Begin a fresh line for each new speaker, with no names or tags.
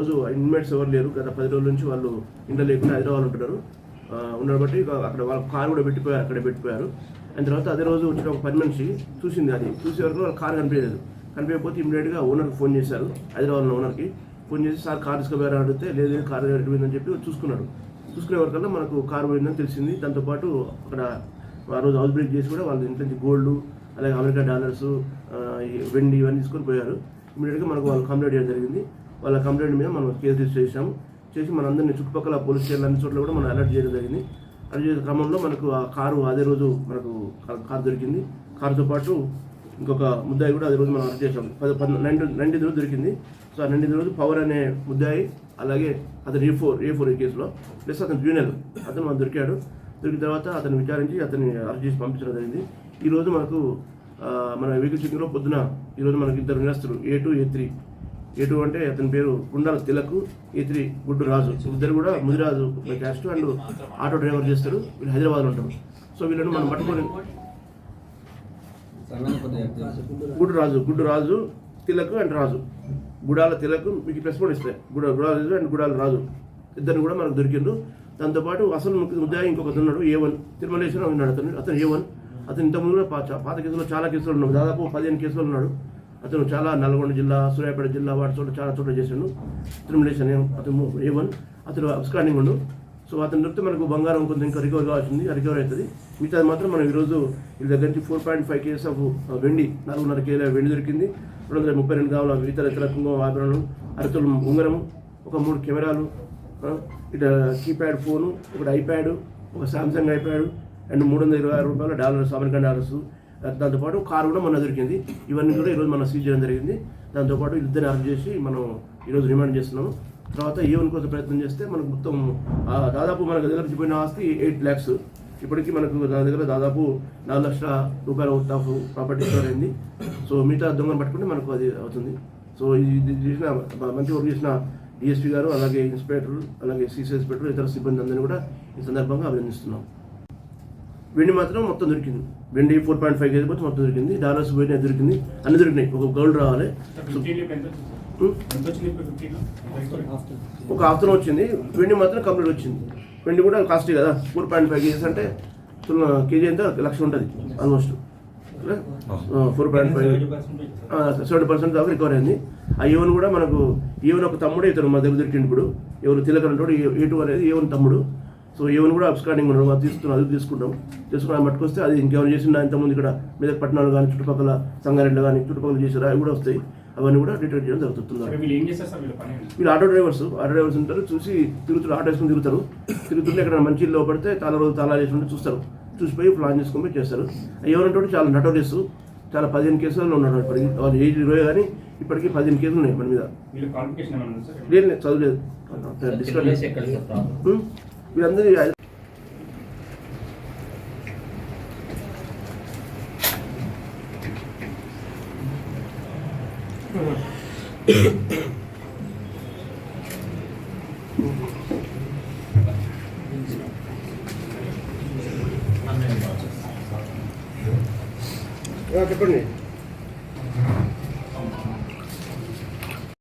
రోజు ఇన్మేట్స్ ఎవరు లేరు, గత 10 రోజుల నుంచి వాళ్ళు ఇంట్లో లేకుండా హైదరాబాద్ ఉంటున్నారు. ఉండడం బట్టి అక్కడ వాళ్ళ కారు కూడా పెట్టిపోయారు, అక్కడే పెట్టిపోయారు. అండ్ తర్వాత అదే రోజు వచ్చిన ఒక పని మనిషి చూసింది, అది చూసే వరకు వాళ్ళ కారు కనిపించకపోతే ఇమీడియట్గా ఓనర్కి ఫోన్ చేశారు. హైదరాబాద్లో ఓనర్కి ఫోన్ చేసి సార్ కారు తీసుకుపోయారని అడిగితే లేదు కారు పోయిందని చెప్పి చూసుకున్నాడు. చూసుకునే వరకల్లా మనకు కారు పోయిందని తెలిసింది. దాంతోపాటు అక్కడ ఆ రోజు హౌస్ బ్రేక్ చేసి కూడా వాళ్ళ ఇంట్లో నుంచి గోల్డ్, అలాగే అమెరికా డాలర్స్, వెండి ఇవన్నీ తీసుకొని పోయారు. ఇమీడియట్గా మనకు వాళ్ళు కంప్లైంట్ చేయడం జరిగింది. వాళ్ళ కంప్లైంట్ మీద మనం కేసు రిజిస్టర్ చేసాము. చేసి మనందరినీ చుట్టుపక్కల పోలీస్ స్టేషన్ అన్ని చోట్ల కూడా మనం అలర్ట్ చేయడం జరిగింది. అలర్ట్ చేసే క్రమంలో మనకు ఆ కారు అదే రోజు మనకు కారు దొరికింది. కారుతో పాటు ఇంకొక ముద్దాయి కూడా అదే రోజు మనం అరెస్ట్ చేసాం. 19 రోజు దొరికింది. సో ఆ 19 రోజు పవర్ అనే ముద్దాయి, అలాగే అతను A4 ఈ కేసులో, ప్లస్ అతను జూనియర్ అతను మనకు దొరికాడు. దొరికిన తర్వాత అతను విచారించి అతన్ని అరెస్ట్ చేసి పంపించడం జరిగింది. ఈరోజు మనకు మన వెహికల్ చెకింగ్లో పొద్దున ఈరోజు మనకి 2 నేరస్తులు A2, A3. A2 అంటే అతని పేరు గుండాల తిలక్, A3 గుడ్డు రాజు. ఇద్దరు కూడా Mudiraju caste and auto driver చేస్తారు. వీళ్ళు హైదరాబాద్లో ఉంటారు. సో వీళ్ళని మనం పట్టుకొని గుడ్డు రాజు తిలక్ అండ్ రాజు, గుడాల తిలక్ మీకు ప్రెస్ కూడా ఇస్తాయి, గుడాల అండ్ గుడాల రాజు ఇద్దరు కూడా మనకు దొరికిండ్రు. దాంతోపాటు అసలు ముద్దాయి ఇంకొక ఉన్నాడు, A1 తిరుమలేశ్వరం ఉన్నాడు. అతను A1. అతను ఇంతకుముందు కూడా పాత కేసులో చాలా కేసులు ఉన్నాడు, దాదాపు 15 కేసులు ఉన్నాడు. అతను చాలా నల్గొండ జిల్లా, సూర్యాపేట జిల్లా వాటి చోట్ల చాలా చోట్ల చేశాడు. తిరుమలేశ్వరం అతను A1. అతను అబ్స్కాండింగ్ ఉండు. సో అతను దొరికితే మనకు బంగారం కొంచెం ఇంకా రికవర్ కావాల్సింది, రికవర్ అవుతుంది. మిగతాది మాత్రం మనం ఈరోజు వీళ్ళ దగ్గర నుంచి 4.5 కేజీస్ ఆఫ్ వెండి, 4.5 కేజీల వెండి దొరికింది. 232 గ్రాముల ఇతర కుంకుమ ఆభరణలు, అరతులు ఉంగరము, ఒక 3 కెమెరాలు, ఇట కీప్యాడ్ ఫోను, ఒకటి ఐప్యాడ్, ఒక Samsung iPad and $326 dollars, American dollars. దాంతోపాటు కారు కూడా మన దొరికింది. ఇవన్నీ కూడా ఈరోజు మనం సీజ్ చేయడం జరిగింది. దాంతోపాటు ఇద్దరిని అరెస్ట్ చేసి మనం ఈరోజు రిమాండ్ చేస్తున్నాము. తర్వాత A1 కోసం ప్రయత్నం చేస్తే మనకు మొత్తం దాదాపు మన దగ్గర పోయిన ఆస్తి 8 lakhs. ఇప్పటికీ మనకు నా దగ్గర దాదాపు 4 లక్షల రూపాయల వర్త్ ఆఫ్ ప్రాపర్టీ స్టోర్ అయింది. సో మిగతా దొంగను పట్టుకుంటే మనకు అది అవుతుంది. సో ఇది చేసిన మంచి వర్క్ చేసిన DSP గారు, అలాగే ఇన్స్పెక్టర్, అలాగే CC ఇన్స్పెక్టర్, ఇతర సిబ్బంది అందరినీ కూడా ఈ సందర్భంగా అభినందిస్తున్నాం. వెండి మాత్రం మొత్తం దొరికింది. వెండి 4.5 కేజీ మొత్తం దొరికింది. డాలర్స్ పోయినా దొరికింది, అన్ని దొరికినాయి. ఒక గోల్డ్ రావాలి, ఒక ఆఫ్టర్నూన్ వచ్చింది. వెండి మాత్రం కంప్లీట్ వచ్చింది. వెండి కూడా కాస్ట్లీ కదా, 4.5 కేజీస్ అంటే కేజీ ఎంత 1 లక్ష ఉంటుంది ఆల్మోస్ట్. 4.5 70% దాకా రికవర్ అయింది. ఆ A1 కూడా మనకు A1 ఒక తమ్ముడే ఇతను మన దగ్గర దొరికింది. ఇప్పుడు ఎవరు తిలక్ అంటాడు, A2 అనేది A1 తమ్ముడు. సో A1 కూడా అబ్స్కాండింగ్ ఉన్నాడు, అది తీసుకుంటాం. పట్టుకొస్తే అది ఇంకేమైనా చేసిన ఇంతకుముందు ఇక్కడ మీద పట్టణాలు కానీ, చుట్టుపక్కల సంగారెడ్డి కానీ, చుట్టుపక్కల చేసారు, అవి కూడా వస్తాయి. అవన్నీ కూడా డిటెక్ట్ చేయడం జరుగుతున్నారు. వీళ్ళు ఆటో డ్రైవర్స్ ఉంటారు. చూసి తిరుగుతారు, ఆటో వేసుకుని తిరుగుతుంటే ఇక్కడ మంచి ఇల్లు పడితే తాళా చేసి ఉంటే చూస్తారు. చూసిపోయి ప్లాన్ చేసుకొని పోయి చేస్తారు. ఎవరంటే చాలా నటోరియస్, చాలా 15 కేసులలో ఉన్నాడు. ఇప్పటికి వాళ్ళు ఏజ్ 20 కానీ ఇప్పటికీ 15 కేసులు ఉన్నాయి మన మీద. లేదు, చదువులేదు. వీళ్ళందరూ చెప్పండి.